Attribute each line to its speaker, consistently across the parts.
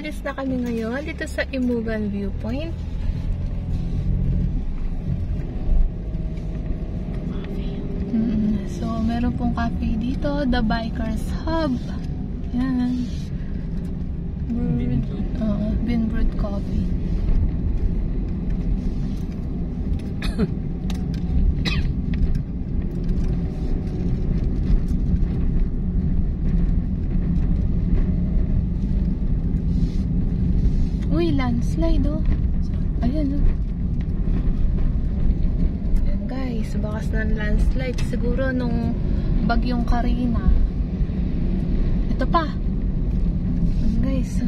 Speaker 1: aalis na kami ngayon dito sa Imugan Viewpoint. So, meron pong cafe dito, The Bikers Hub. Yan. Bean-brewed coffee. Uy, landslide oh. Ayan oh. Ayan guys, bakas ng landslide. Siguro nung bagyong Karina. Ito pa. Ayan guys.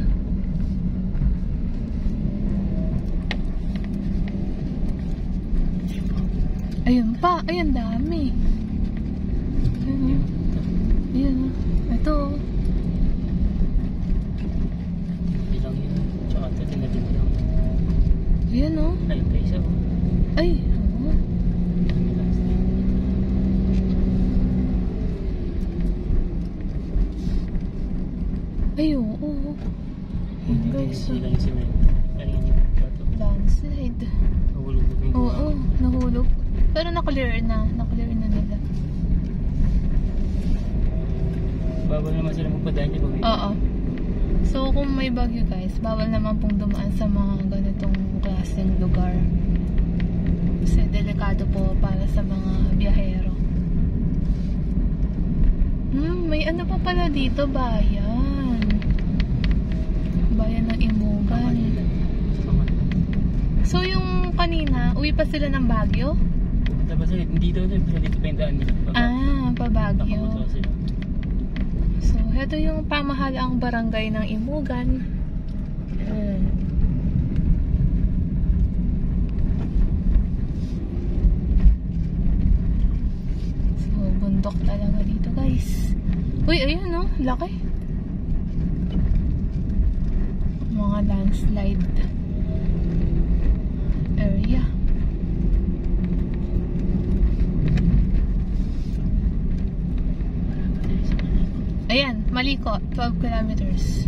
Speaker 1: Ayun pa. Ayun dami. Ayan. Ayan oh. Ito oh. Ayan o.
Speaker 2: Ayun pa isa o.
Speaker 1: Ay. Oo. Ay oo. Ayan guys. Landslide. Oo. Nahulog. Pero na-clear na. Na-clear na nila.
Speaker 2: Bawal naman sila magpadaan niya.
Speaker 1: Oo. So kung may bagyo guys, bawal naman pong dumaan sa mga ganitong klaseng lugar. Kasi delikado po para sa mga biyahero. May ano pa pala dito, bayan. Bayan ng Imugan. So yung kanina, uwi pa sila ng Baguio?
Speaker 2: Tapos dito pa yung daan nila.
Speaker 1: Pa Baguio. So, ito yung pamahalaang barangay ng Imugan. So, bundok talaga dito guys. Uy, ayun no, laki. Mga landslide area. Ayan, Maliko, 12 kilometers.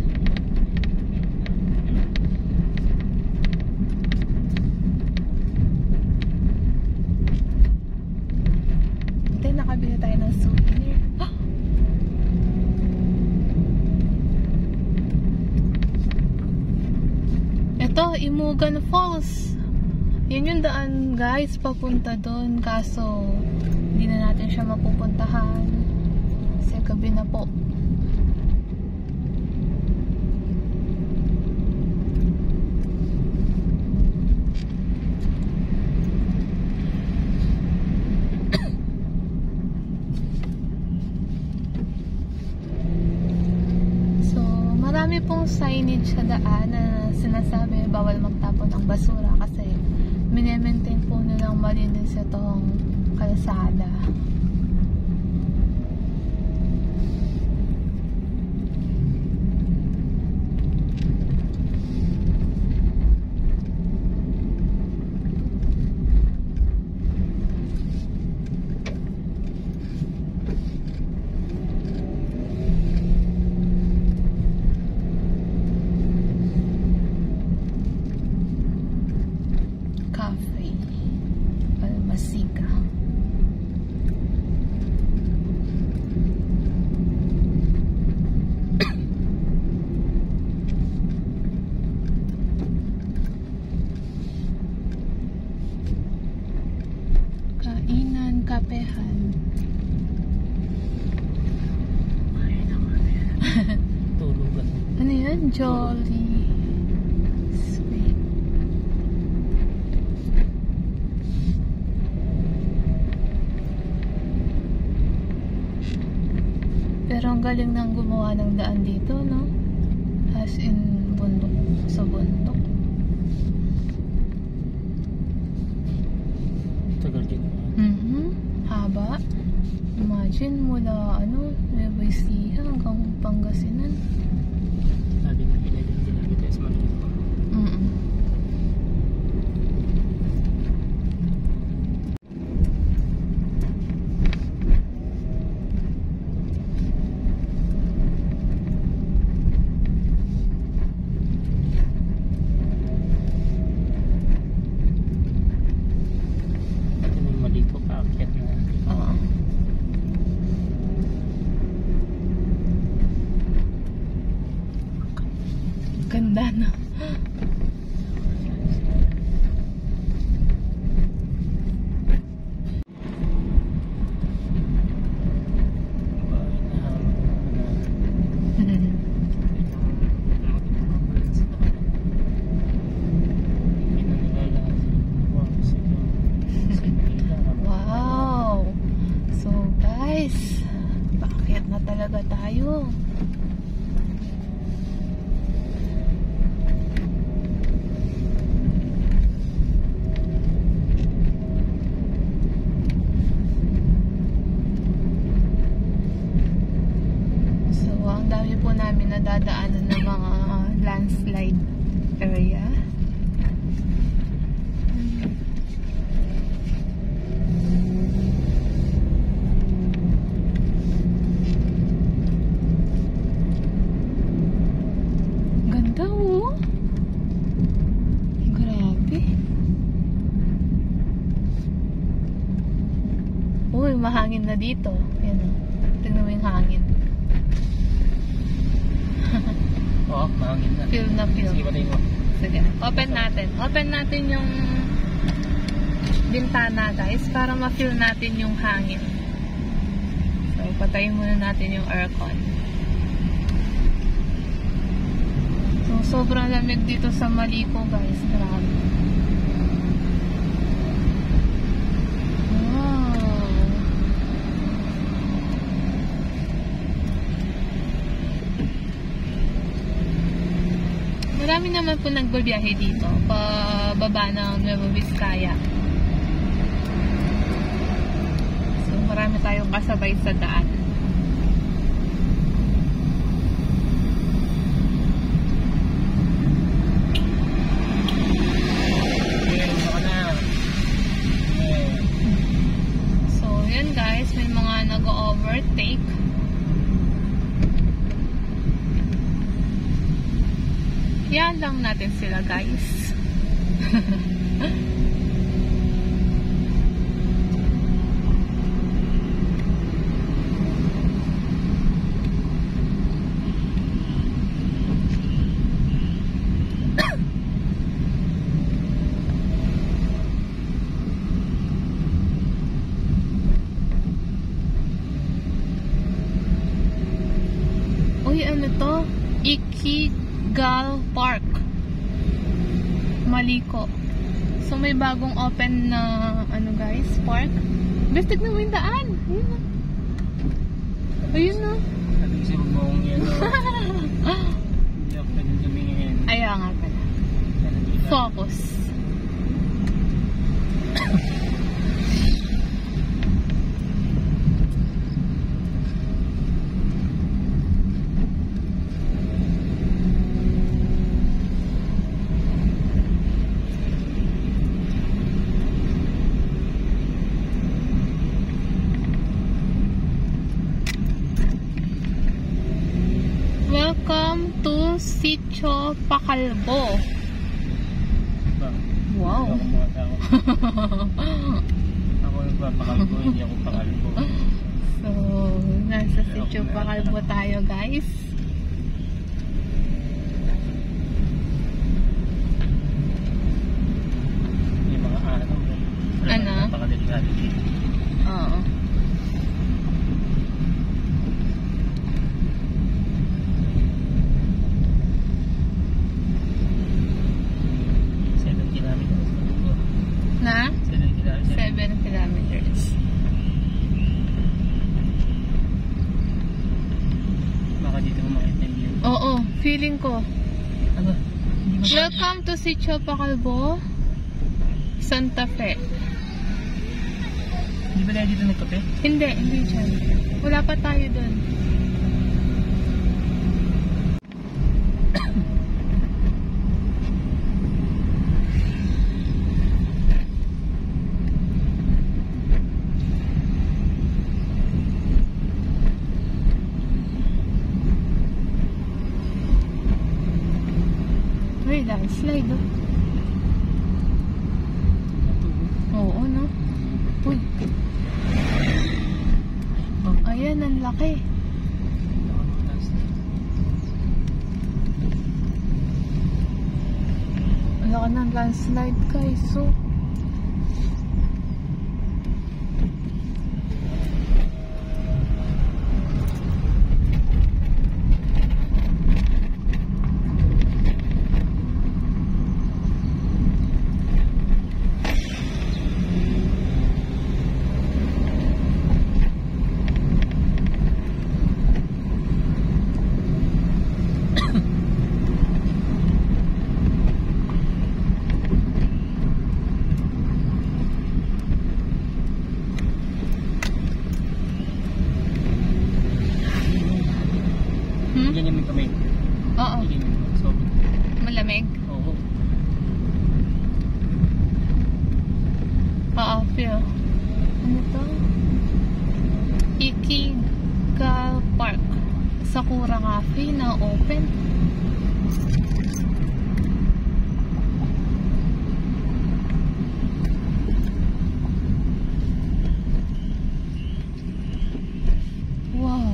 Speaker 1: Then, nakabili tayo ng souvenir. Ah! Ito, Imugan Falls. Yan yung daan, guys, papunta doon. Kaso, hindi na natin siya mapupuntahan. Kasi gabi na po. Marami pong signage sa daan na sinasabi bawal magtapon ng basura kasi mini-maintain po nilang malinis itong kalsada. Kapehan.
Speaker 2: Tulugan.
Speaker 1: Ano yan? Jolly. Sweet. Pero ang galing nang gumawa ng daan dito, no? As in bundok. Sa bundok.
Speaker 2: Tagal din.
Speaker 1: Haba. Imagine mula Nueva Ecija hanggang Pangasinan.
Speaker 2: Sabi na 11 kilometers Manila.
Speaker 1: tayo. So, ang dami po namin nadadaanan ng mga landslide area. Ganda oh. Grabe. Uy, mahangin na dito. Yan o. Tingnan mo yung hangin.
Speaker 2: Oo, mahangin na.
Speaker 1: Feel na feel.
Speaker 2: Sige, patayin mo.
Speaker 1: Sige, open natin. Open natin yung bintana guys para ma-feel natin yung hangin. So, patayin muna natin yung aircon. So, sobrang lamig dito sa Maliko guys. Grabe. Wow. Marami naman po nagbabiyahe dito pababa ng Nueva Vizcaya. So, marami tayong kasabay sa daan. So, yan guys, may mga nag-overtake. Yan lang natin sila guys. Uy, ano to? Ikigal Park, Maliko. So may bagong open na ano guys, park. Guys, tignan mo yung daan. Ayun na. Ayun na.
Speaker 2: Kasi huwag mo kong yan. Hindi ako pwedeng tumingin.
Speaker 1: Ayaw nga pala. Focus. Welcome to Sitio Pacalbo.
Speaker 2: Ba?
Speaker 1: Wow.
Speaker 2: Hindi ako mga tao. Ako nagpapakalbo, hindi ako pakalbo.
Speaker 1: So, nasa Sitio Pacalbo tayo guys.
Speaker 2: Yung mga araw.
Speaker 1: Ano?
Speaker 2: Napakadelikado dito.
Speaker 1: Oo. Na? 7 kilometers.
Speaker 2: Baka dito mo makita yung view.
Speaker 1: Oo, feeling ko.
Speaker 2: Ano?
Speaker 1: Welcome to Sitio Pacalbo, Santa Fe.
Speaker 2: Hindi ba tayo dito nagkape?
Speaker 1: Hindi dyan. Wala pa tayo dun. Uy, landslide oh. Oo, no? Uy. Ayan, ang laki. Ang laki ng landslide guys, so. cafe, oh. Ano to? Ikigai Park. Sakura Cafe na open. Wow.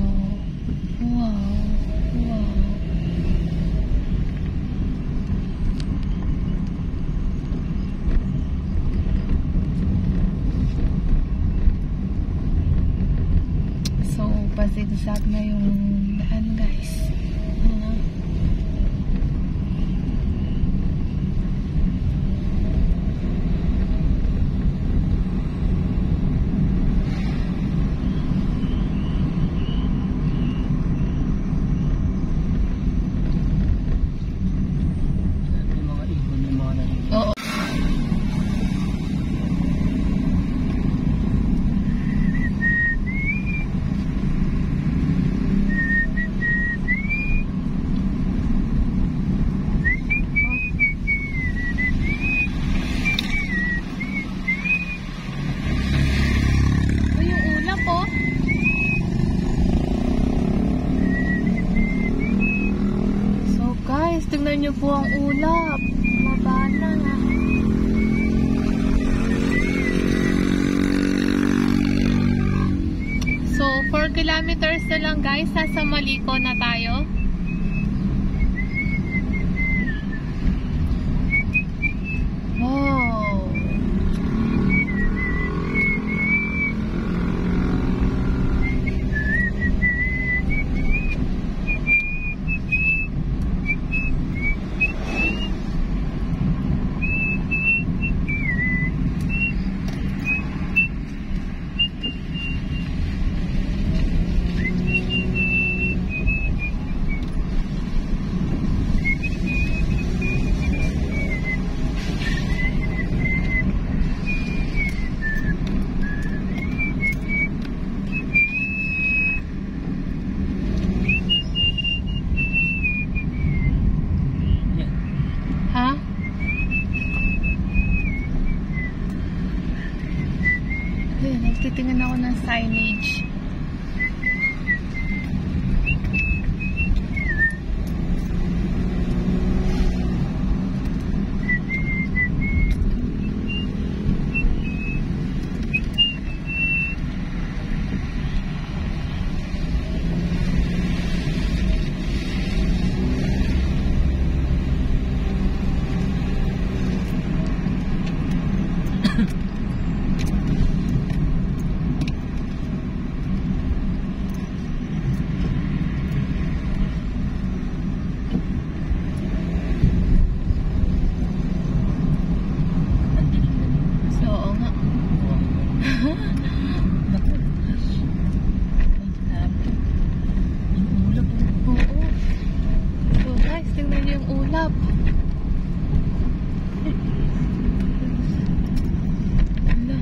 Speaker 1: Wow. Wow. So, pasigzag na yung daan, guys. Ano?
Speaker 2: Yung mga ibon, yung mga nalilito.
Speaker 1: Oo. Uy, yung ulap, oh. So, guys, tingnan nyo po ang ulap. Mabana na. So, 4 kilometers na lang, guys. Nasa Maliko na tayo. Wow.
Speaker 2: Yan.
Speaker 1: Ha? Ayun, nagtitingin ako ng signage.
Speaker 2: Ang dilim na din.
Speaker 1: So, oo nga.
Speaker 2: Naku. Ay, grabe. Yung ulap, oh.
Speaker 1: Oo. So, guys, tingnan niyo yung ulap. Hala,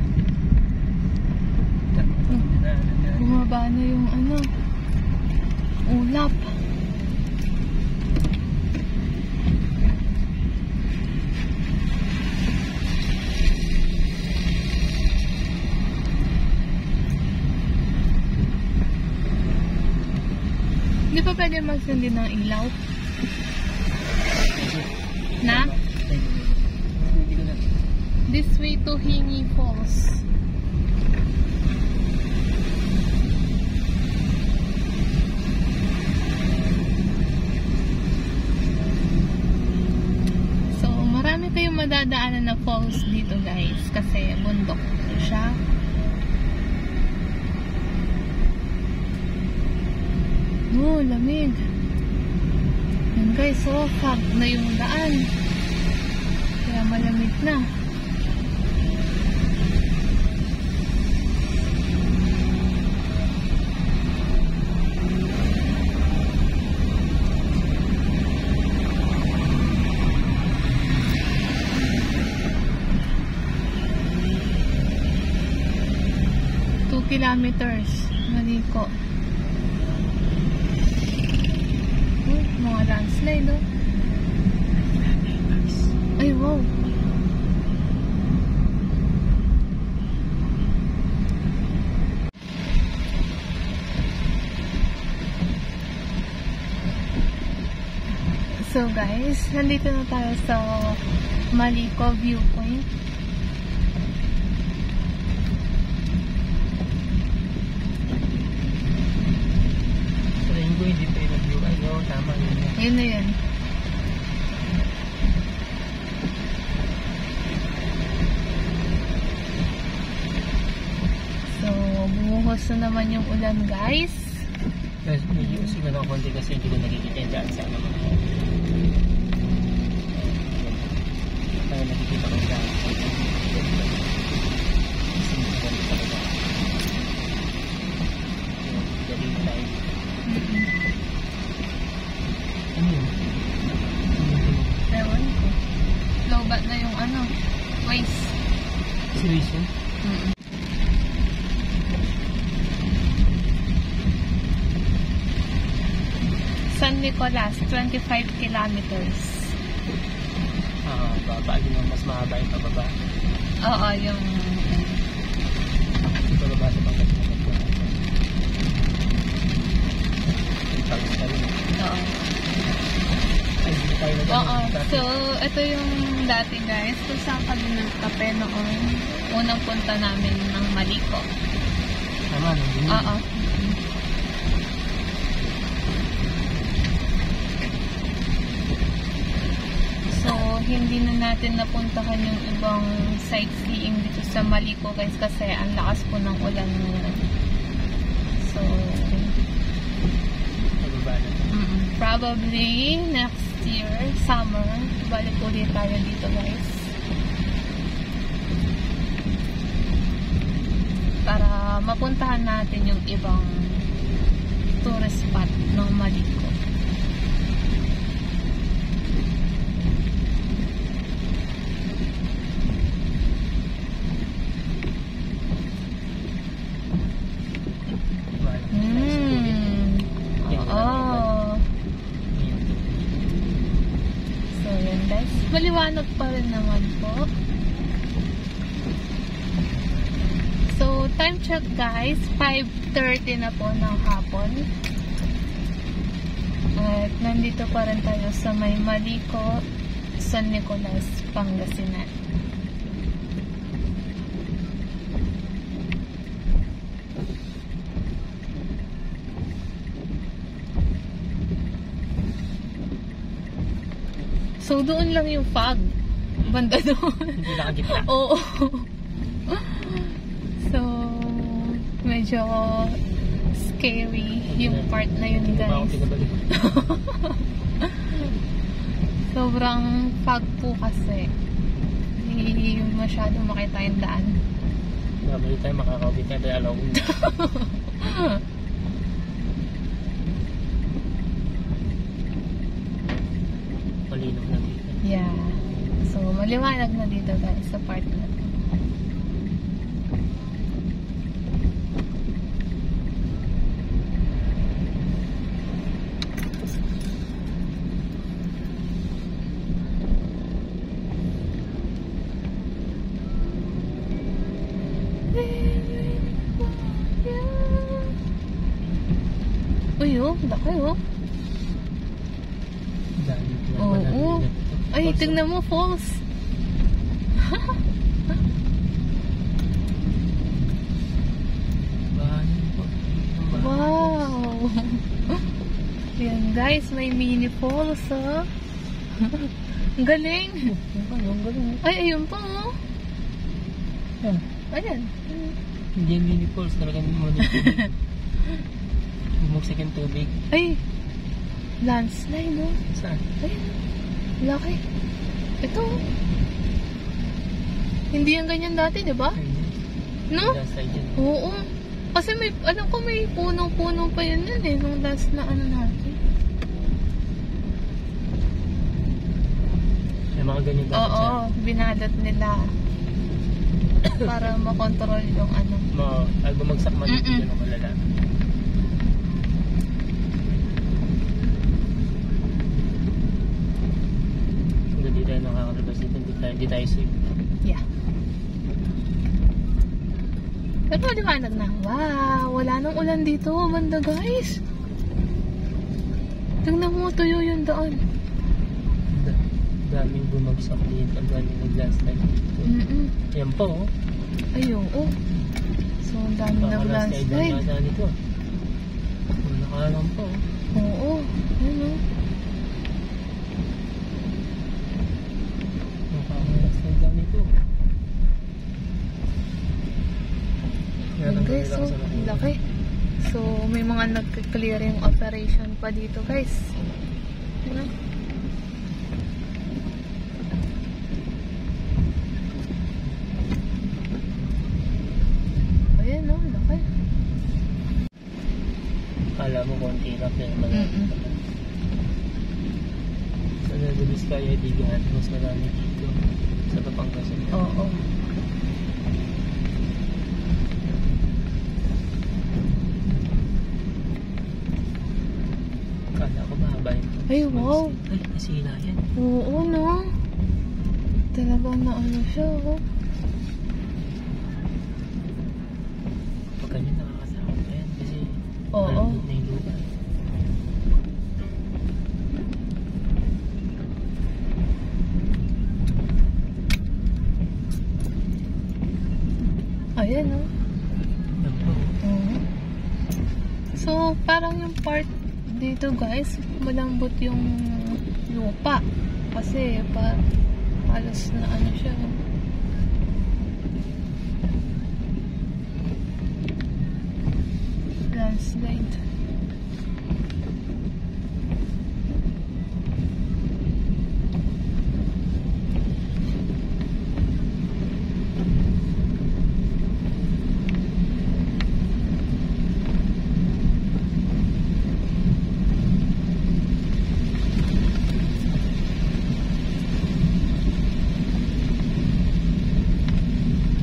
Speaker 1: bumaba na yung ano, ulap. Hindi pa pwede magsindi ng ilaw? Na?
Speaker 2: Hindi ko na.
Speaker 1: This way to Hingi Falls. So, marami kayong madadaanan na falls dito, guys. Kasi bundok siya. Oh, lamig. Yan, guys. So, fog na yung daan. Kaya malamig na. Kilometers. Maliko. Mga landslide, oh. Ay, wow. So guys, nandito na tayo sa Malico Viewpoint.
Speaker 2: Sa linggo, hindi pa yung view. Ay, no, tama yun.
Speaker 1: Yun na yun. So, bumuhos na naman yung ulan guys.
Speaker 2: Mas medyo usin na ng konti kasi hindi ko nakikita yung daan sa ano. Kaya nakikita ko yung daan sa ano. Galing na tayo. Ano yun?
Speaker 1: Ewan ko. Lobat na yung ano, waste.
Speaker 2: Serious yun?
Speaker 1: San Nicolas, 25 kilometers.
Speaker 2: Baba din ang mas mahaba yung pababa.
Speaker 1: Oo, yung...
Speaker 2: Yung pababa sa Pangasinan. Yung Pangasinan.
Speaker 1: Oo.
Speaker 2: Ay, hindi tayo na
Speaker 1: Oo. So, ito yung dati guys. Kung saan kami nagkape noon. Unang punta namin ng Malico.
Speaker 2: Tama, nandun yun.
Speaker 1: Oo. So, hindi na natin napuntahan yung ibang sightseeing dito sa Malico guys kasi ang lakas po ng ulan ngayon. So,
Speaker 2: Pababa na.
Speaker 1: probably next year, summer, balik ulit tayo dito guys. Para mapuntahan natin yung ibang tourist spot ng Malico. Oo. So, yan guys. Maliwanag pa rin naman po. So, time check guys. 5:30 na po ng hapon. At nandito pa rin tayo sa may Malico, San Nicolas, Pangasinan. So, doon lang yung fog. Banda doon.
Speaker 2: Hindi nakagitna.
Speaker 1: Oo. So, medyo scary yung part na yun,
Speaker 2: Hindi ba ako
Speaker 1: guys.
Speaker 2: pinabalik?
Speaker 1: Sobrang fog po kasi. Hindi masyadong makita yung daan.
Speaker 2: Babalik tayo, makakabit na tayo along. Malinaw na dito.
Speaker 1: Yeah. So, maliwanag na dito guys sa part na to. Uy, oh, laki oh. Oo. Ay, tingnan mo, falls. Wow. Yan guys, may mini falls oh. Ang galing. Ay, ayun pa oh. Ayan.
Speaker 2: Hindi yung mini falls, talagang muna tubig. Bumuksak yung tubig.
Speaker 1: Ay, landslide no?
Speaker 2: Saan?
Speaker 1: Ay, laki. Ito. Hindi yan ganyan dati, di ba? No?
Speaker 2: Side yun.
Speaker 1: Oo. Kasi may, alam ko may punong-punong pa yun nun eh. Nung last na ano natin.
Speaker 2: May mga ganyan dapat
Speaker 1: Oo, binadat nila. Para makontrol yung ano.
Speaker 2: Ay, bumagsak man
Speaker 1: Mm-mm.
Speaker 2: yun ang malala. Hindi tayo nakakalabas dito. Hindi tayo safe.
Speaker 1: Yeah. Pero liwanag na. Wow, wala nang ulan dito. Banda guys. Tingnan mo, tuyo yung daan.
Speaker 2: Daming bumagsak dito. Ang daming nag-landslide dito. Yan po, oh.
Speaker 1: Ay, oo. So, ang dami
Speaker 2: Naka-landslide
Speaker 1: nag-landslide.
Speaker 2: na nasa dito. Nakalang po, oh.
Speaker 1: Oo. Ayun, oh.
Speaker 2: Naka-landslide lang dito.
Speaker 1: Ayun, guys, so, laki. So, may mga nag-clearing operation pa dito, guys. Ayun, ayan, oh, laki.
Speaker 2: Kala mo konti lang na naman. Sa Nueva Vizcaya, Digan, mas marami dito. Sa Papangas.
Speaker 1: Oo.
Speaker 2: Kala ko mahaba yun.
Speaker 1: Ay, wow.
Speaker 2: Ay, nasila yan.
Speaker 1: Oo, no? Talagang naano siya, oh.
Speaker 2: Pag ganyan, nakakatakot pa yan. Kasi
Speaker 1: Oo.
Speaker 2: malambot na yung lupa.
Speaker 1: Ayan, oh.
Speaker 2: Yan po.
Speaker 1: Oo. So, parang yung part dito, guys, malambot yung lupa. Kasi, halos na ano siya. Landslide.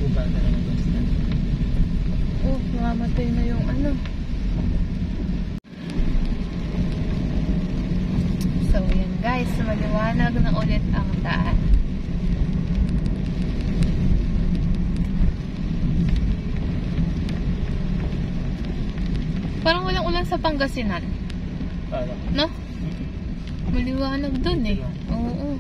Speaker 2: Uba na lang yung basta.
Speaker 1: Oh, namamatay na yung ano. So, yan guys, maliwanag na ulit ang daan. Parang walang ulan sa Pangasinan,
Speaker 2: Parang.
Speaker 1: no? Maliwanag dun eh. Oo.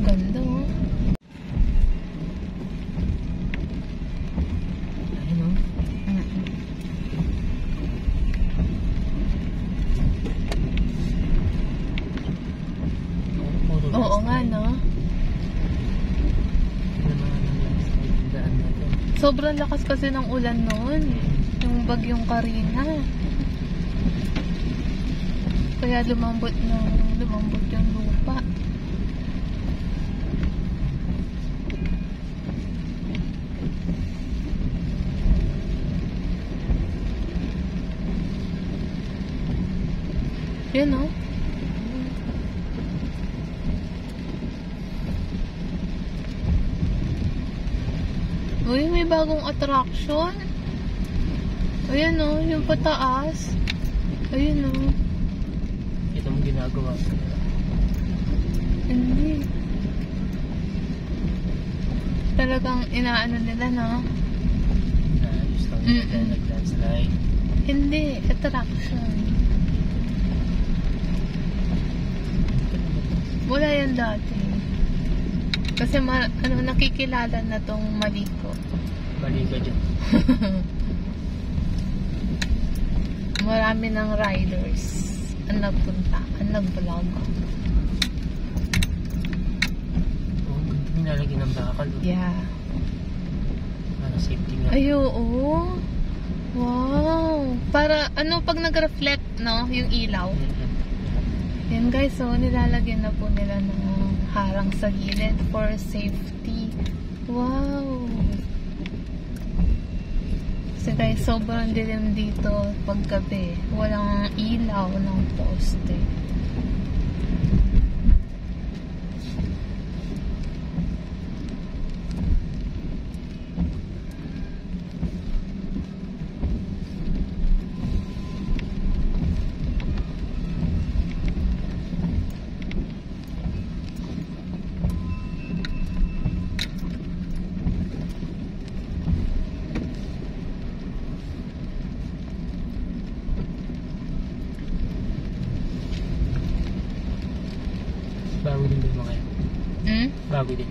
Speaker 1: Ganda, oh.
Speaker 2: Ayun, oh. Puro
Speaker 1: Oo nga,
Speaker 2: landslide.
Speaker 1: no?
Speaker 2: Naman ang landslide yung daan na to.
Speaker 1: Sobrang lakas kasi ng ulan noon. Yung bagyong Karina. Kaya lumambot yung lupa. Yan, oh. Uy, may bagong attraction. Ayan, oh, yung pataas. Ayun, oh.
Speaker 2: Ito mo ginagawa ko.
Speaker 1: Hindi. Talagang inaano nila, no?
Speaker 2: Naayos lang nila nag-landslide.
Speaker 1: Hindi, attraction. Wala yan dati. Kasi nakikilala na tong Maliko.
Speaker 2: Bali ka dyan.
Speaker 1: Marami ng riders ang nagpunta, ang nag-vlog.
Speaker 2: Oo, ganda nilalagyan ng bakal. Oh.
Speaker 1: Yeah.
Speaker 2: Para safety nga.
Speaker 1: Ay, oo. Wow. Para, pag nag-reflect, no, yung ilaw. Yan guys, so nilalagyan na po nila ng harang sa gilid for safety. Wow. Kasi guys, sobrang dilim dito paggabi. Walang ilaw ng poste.
Speaker 2: Bago din.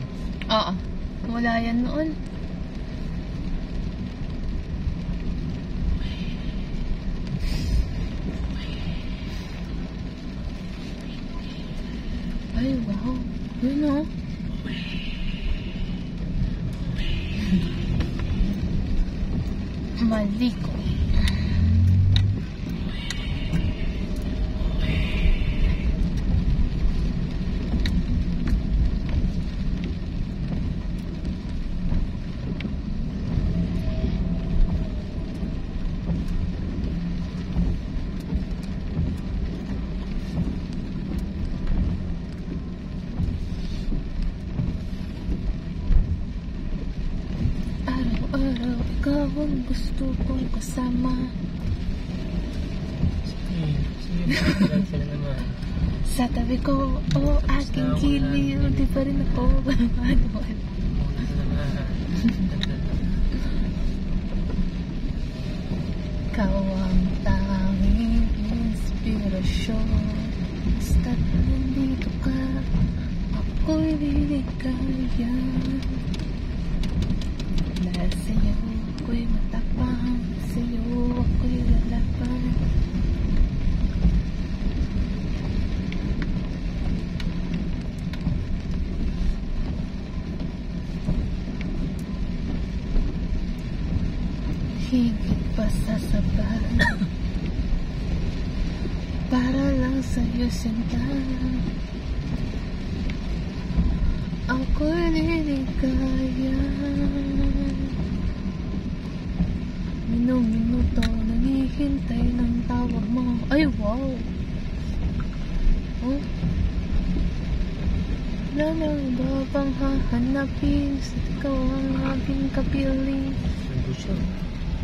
Speaker 1: Oo. Wala yan noon. Ay, wow. Yun o. Maliko. Araw-araw ikaw ang gusto kong kasama.
Speaker 2: Sige, sila naman.
Speaker 1: Sa tabi ko, oh aking kilio, di pa rin ako manual. Ikaw ang tanging inspirasyon. Basta't nandito ka, ako'y liligaya. Dahil sa'yo ako'y matapang, sa'yo ako'y lalaban. Higit pa sa sabat, para lang sa'yo sinta, ako'y liligaya. Minuto naghihintay ng tawag mo. Ay, wow! Oh? Wala na ba pang hahanapin sa ikaw ang aking kapiling?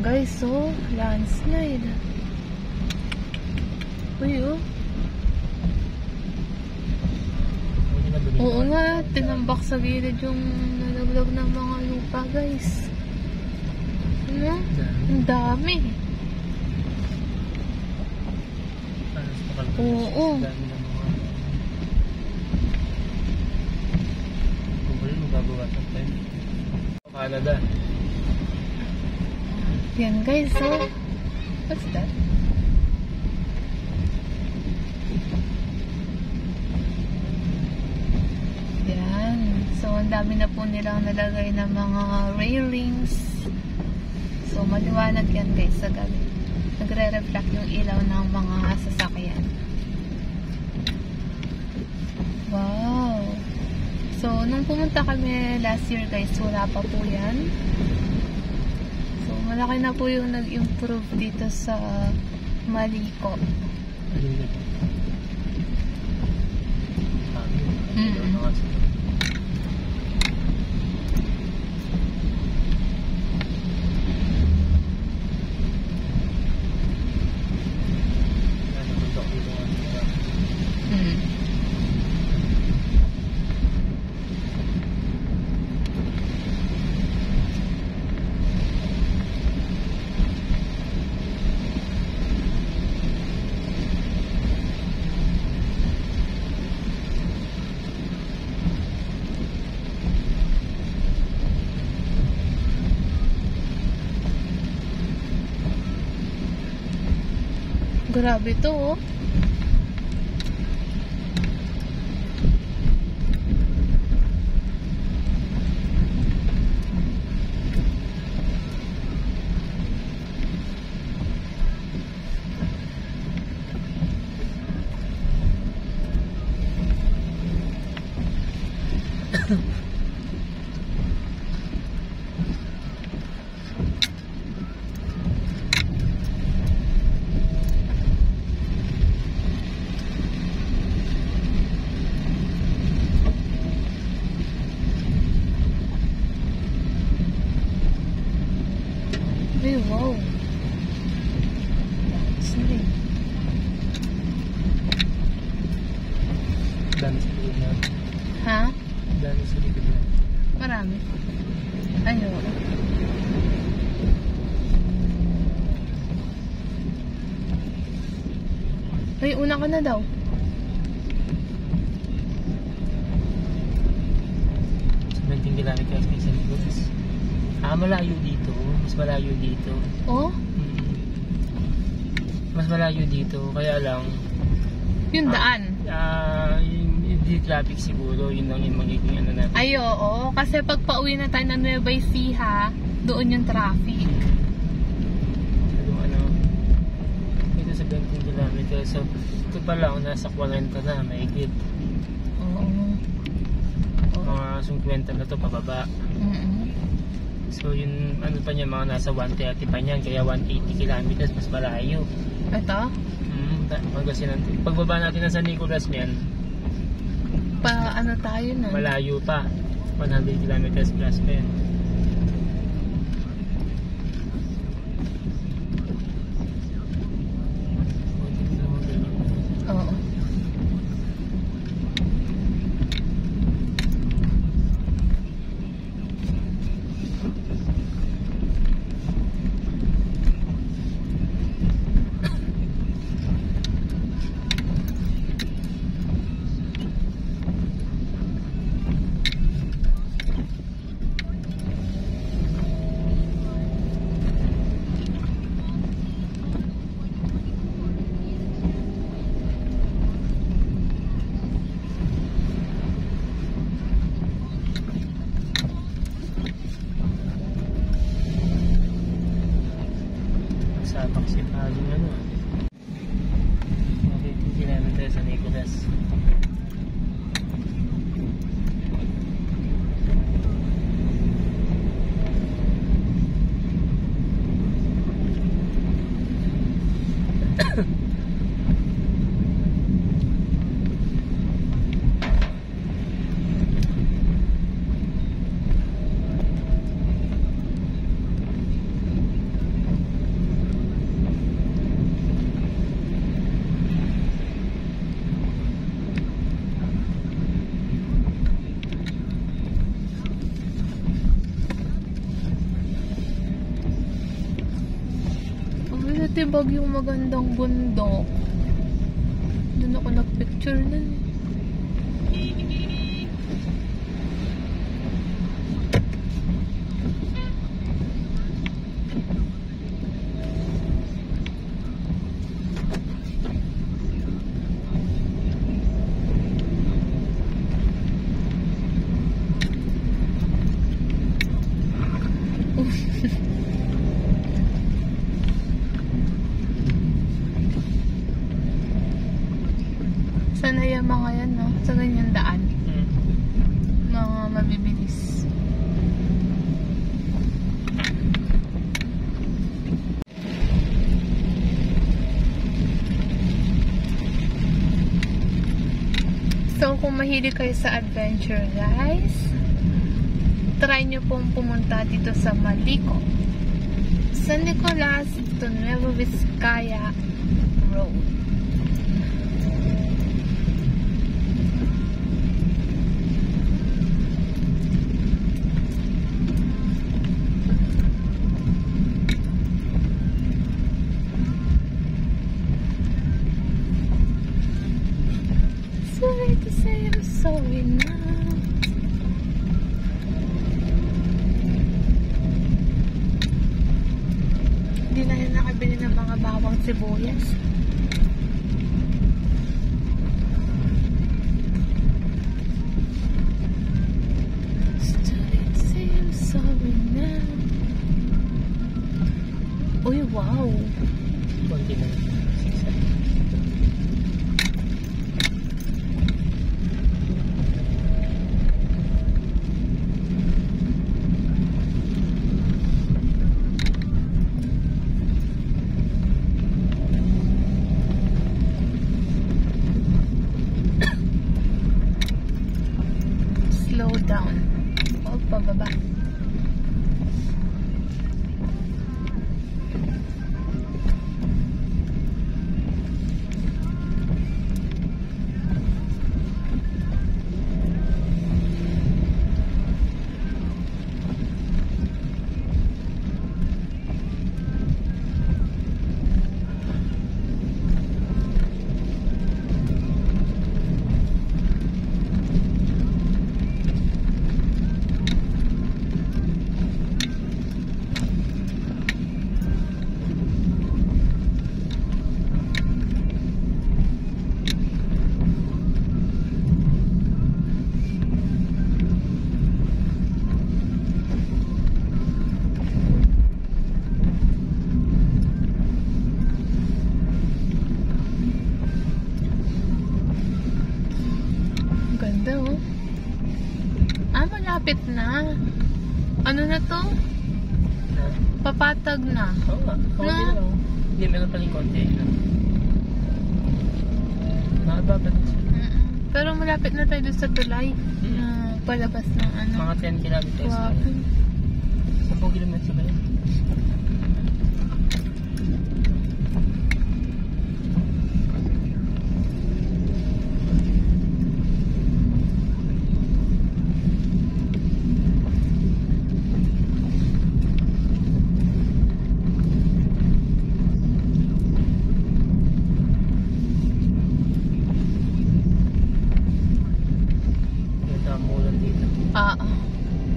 Speaker 1: Guys, so, landslide. Uy, oh. Oo nga, tinambak sa gilid yung nalaglag ng mga lupa, guys. Ano? Ang dami. Oo.
Speaker 2: Canada.
Speaker 1: Yan guys, so what's that? Yan. So ang dami na po nilang nalagay ng mga railings. So maliwanag yan guys sa gabi. Nagre-reflect yung ilaw ng mga sasakyan. Wow! So nung pumunta kami last year guys, wala pa po yan. So malaki na po yung nag-improve dito sa Maliko. Grabe to, oh. Ay, wow. Sorry.
Speaker 2: Dami sa likod na.
Speaker 1: Ha?
Speaker 2: Dami sa likod na.
Speaker 1: Marami. Ayo. Ay, una ka na daw.
Speaker 2: Islamic Classmate sa Nicolas. Malayo dito. Mas malayo dito.
Speaker 1: Oh?
Speaker 2: Mas malayo dito. Kaya lang,
Speaker 1: Yung daan.
Speaker 2: hindi traffic siguro. Yun lang yung magiging ano natin.
Speaker 1: Ay, oo. Kasi pag pauwi na tayo ng Nueva Ecija, doon yung traffic.
Speaker 2: Ito sa 20 kilometers. So, ito pa lang, nasa 40 na, mahigit.
Speaker 1: Oo.
Speaker 2: Mga 50 na to pababa. So, yung ano pa niya, mga nasa 130 pa niyan. Kaya 180 kilometers, mas malayo.
Speaker 1: Ito?
Speaker 2: Pagbaba natin na San Nicolas niyan,
Speaker 1: Ano tayo na?
Speaker 2: malayo pa. 100 kilometers plus pa yan.
Speaker 1: Oo.
Speaker 2: Sapak si Paling ano. 180 kilometers sa Nicolas. Tibag yung magandang bundok. Doon ako nagpicture nun. Sana yung mga yan, no? Sa ganyan daan. Mga mabibilis. So, kung mahilig kayo sa adventure, guys, try nyo pong pumunta dito sa Malico. San Nicolas to Nueva Vizcaya Road. Sorry to say I'm sorry now. Hindi na yun nakabili ng mga bawang sibuyas. Sorry to say I'm sorry now. Uy, wow. Konti na.
Speaker 1: Slow down. O, pababa. malapit na. Ano na to? Papatag na.
Speaker 2: Oo nga. Konti na lang. Hindi, meron pa rin konti. Nakababad siya.
Speaker 1: Pero malapit na tayo doon sa tulay. Palabas ng ano.
Speaker 2: Mga 10 kilometers.
Speaker 1: Wow.
Speaker 2: 10 kilometers ba yun?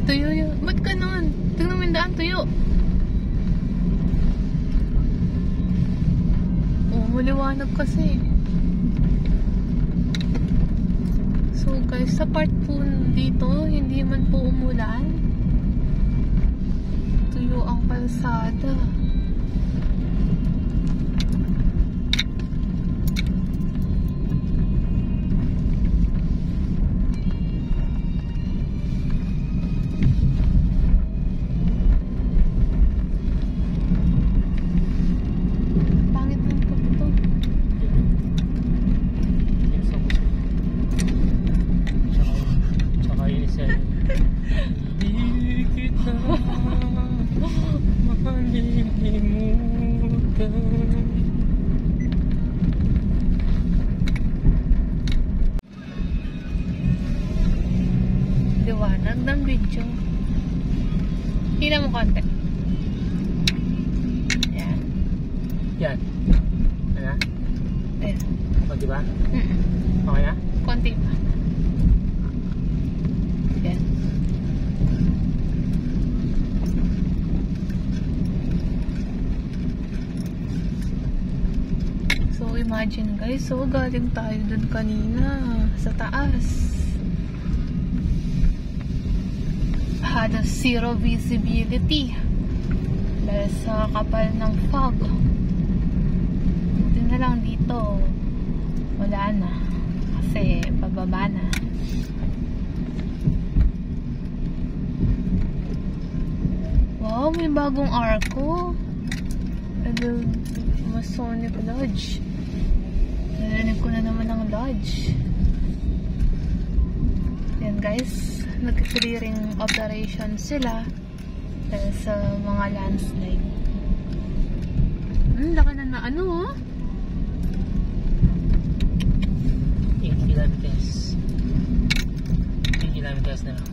Speaker 1: Tuyo yun. Ba't ganun? Tingnan mo yung daan, tuyo. Oh, maliwanag kasi. So guys, sa part po dito, hindi man po umulan. Tuyo ang kalsada. Liwanag ng video. Tingnan mo konti. Yan.
Speaker 2: Yan. Ano?
Speaker 1: Ayan.
Speaker 2: Konti ba? Okay na?
Speaker 1: Konti pa. Yan. So imagine guys, so galing tayo dun kanina sa taas. Had a zero visibility dahil sa kapal ng fog. Buti na lang dito wala na kasi pababa na. Wow, may bagong arko. Masonic Lodge. Narinig ko na naman ang lodge. Yan guys, nag-clearing operation sila dahil sa mga landslide. Laki na ano, oh?
Speaker 2: 8 kilometers. 8 kilometers na lang.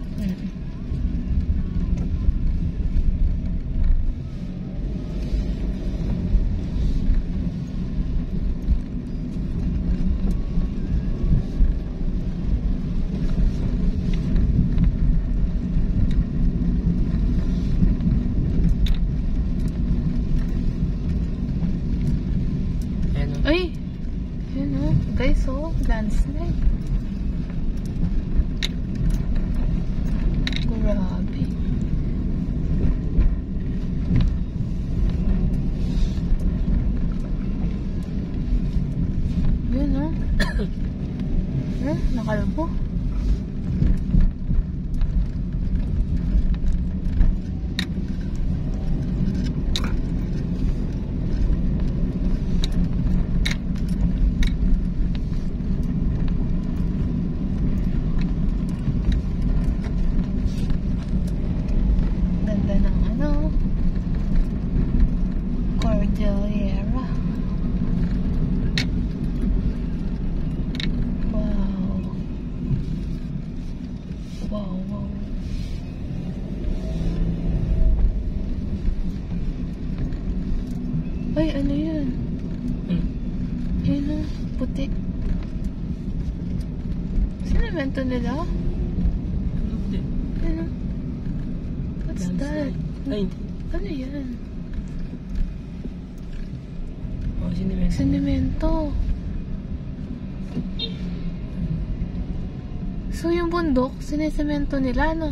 Speaker 1: Ay! Yun o. Guys, oh. Landslide. Grabe. Yun o. Nakalbo. Cordillera. Wow. Ay, ano yun? Yun o, puti. Sinemento nila? Yun o. What's that?
Speaker 2: Ay,
Speaker 1: ano yan?
Speaker 2: oh, sinemento.
Speaker 1: Sinemento. So, yung bundok, sinesemento nila, no?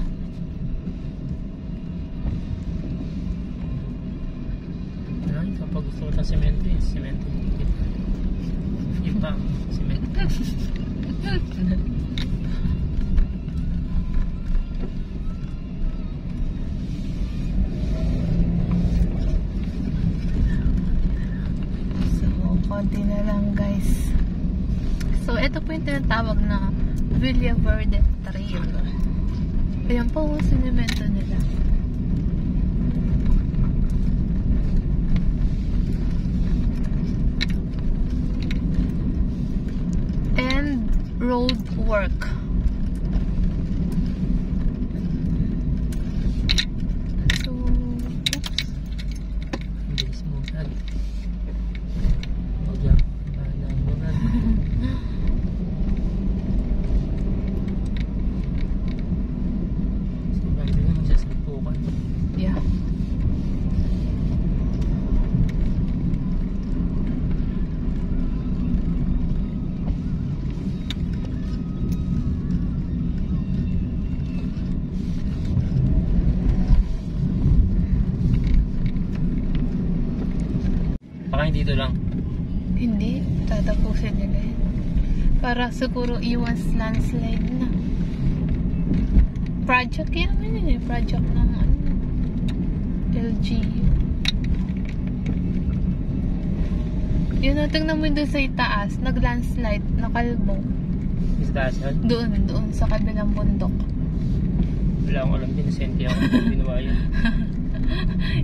Speaker 2: Ano, kapag gusto ko ng semento, yung semento. Yung pa, semento.
Speaker 1: konti na lang guys. So, ito po yung tinatawag na Villa Verde Trail. Ayan po, sinimento nila. And road work. So, oops.
Speaker 3: Bilis mo agad. Huwag yan. Sobrang din naman siya sa tukan.
Speaker 1: Yeah.
Speaker 3: Baka dito lang.
Speaker 1: Hindi, tatapusin nila yan. Para siguro iwas landslide na. Project yan naman yun eh. Project ng ano, LGU. Yun, tingnan mo doon sa itaas, nag-landslide, nakalbo.
Speaker 3: Sa taas yan.
Speaker 1: Doon sa kabilang bundok.
Speaker 3: Wala akong alam din. Nasenti ako. Ginawa yun.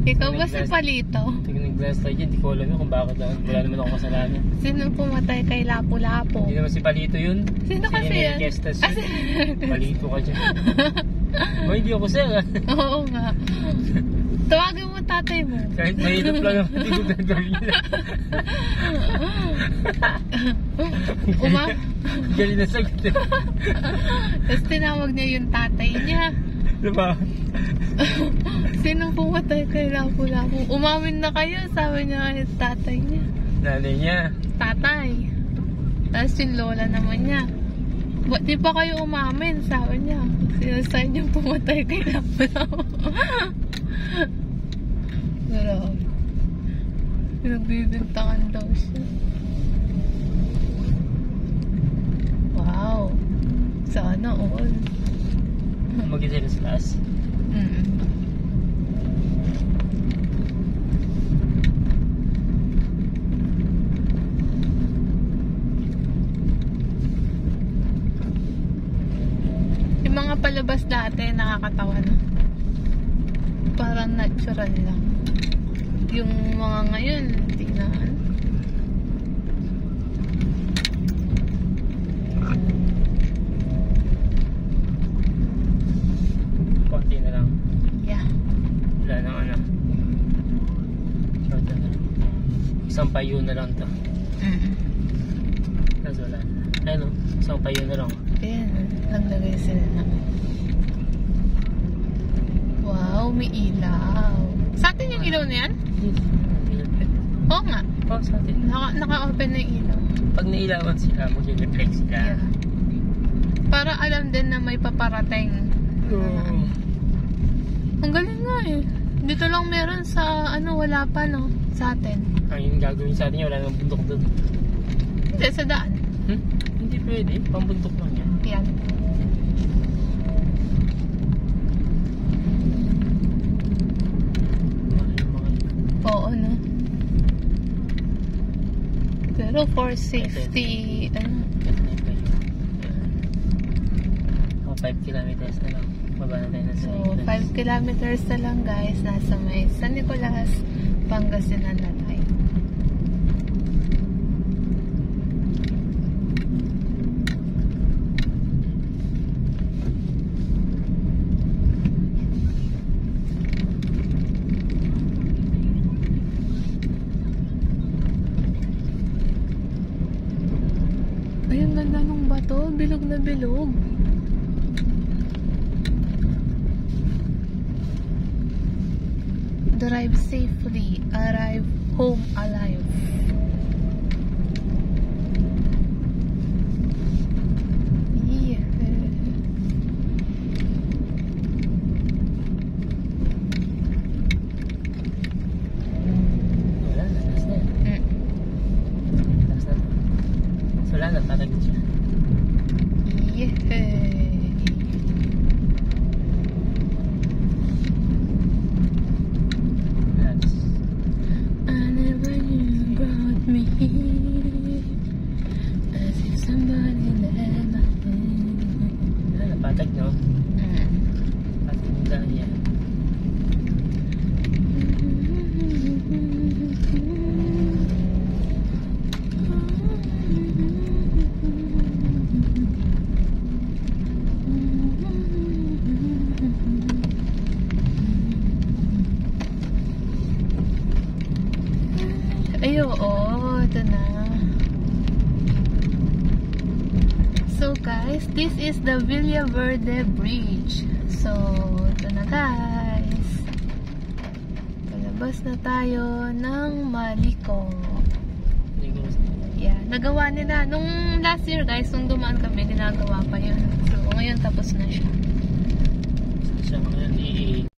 Speaker 1: Ikaw ba si Palito?
Speaker 3: Tingnan nag-glass slide yun. Di ko alam yun kung bakit lang. Wala naman ako kasalanan.
Speaker 1: Sino pumatay kay Lapu-Lapu?
Speaker 3: Hindi naman si Palito yun.
Speaker 1: Sino kasi
Speaker 3: Si
Speaker 1: yan?
Speaker 3: Kestas yun. Palito ka dyan. Ba, hindi ako sir.
Speaker 1: Oo nga. Tawagin mo tatay mo.
Speaker 3: Kahit mahirap lang naman, hindi ko gagawin yun. Galing na sagot.
Speaker 1: Tapos tinawag niya yung tatay niya.
Speaker 3: Diba?
Speaker 1: Sinong pumatay kay Lapu-Lapu? Umamin na kayo, sabi niya yung tatay niya.
Speaker 3: Nanay niya.
Speaker 1: Tatay. Tapos yung lola naman niya. Ba't di pa kayo umamin? Sabi niya. Sinasabi niya pumatay kay Lapu-Lapu. Grabe. Pinagbibintangan daw siya. Wow. Sana all.
Speaker 3: Mag-isip sa taas.
Speaker 1: Yung mga palabas dati nakakatawa na. Parang natural lang. Yung mga ngayon, hindi na.
Speaker 3: Konti na lang.
Speaker 1: Yeah.
Speaker 3: Wala nang ano. Short na lang. Isang payo na lang to. Tapos wala. Ayun o. Isang payo na lang.
Speaker 1: Ayan, naglagay sila na. Wow, may ilaw. Sa atin yung ilaw na yan? Oo nga.
Speaker 3: Oo, sa atin.
Speaker 1: Naka-open na yung ilaw.
Speaker 3: Pag nailawan sila, mag-reflect sila.
Speaker 1: Yeah. Para alam din na may paparating. Ang galing nga eh. Dito lang meron sa ano, wala pa no? Sa atin.
Speaker 3: Ang yung gagawin sa atin, wala nang bundok doon.
Speaker 1: Hindi, sa daan.
Speaker 3: Hindi pwede. Pambundok lang yan.
Speaker 1: Yan. Oo, no? Pero for safety, ano?
Speaker 3: 5 kilometers na lang. Baba na tayo na sa
Speaker 1: So, 5 kilometers na lang guys. Nasa may San Nicolas, Pangasinan na tayo. Ay, ang ganda nung bato. Bilog na bilog. Drive safely. Arrive home alive. Yeah.
Speaker 3: Wala na, last na. Last na. So, wala na, tatagin siya.
Speaker 1: Yeah.
Speaker 3: Last.
Speaker 1: I never me as if somebody let my hand.
Speaker 3: Napatag, no? Patag yung daan niya.
Speaker 1: Ay, oo. Ito na. So, guys, this is the Villaverde Bridge. So, ito na, guys. Palabas na tayo ng Maliko. Yeah, nagawa nila. Nung last year, guys, nung dumaan kami, ginagawa pa yun. So, ngayon tapos na siya.
Speaker 3: Siya ngayon,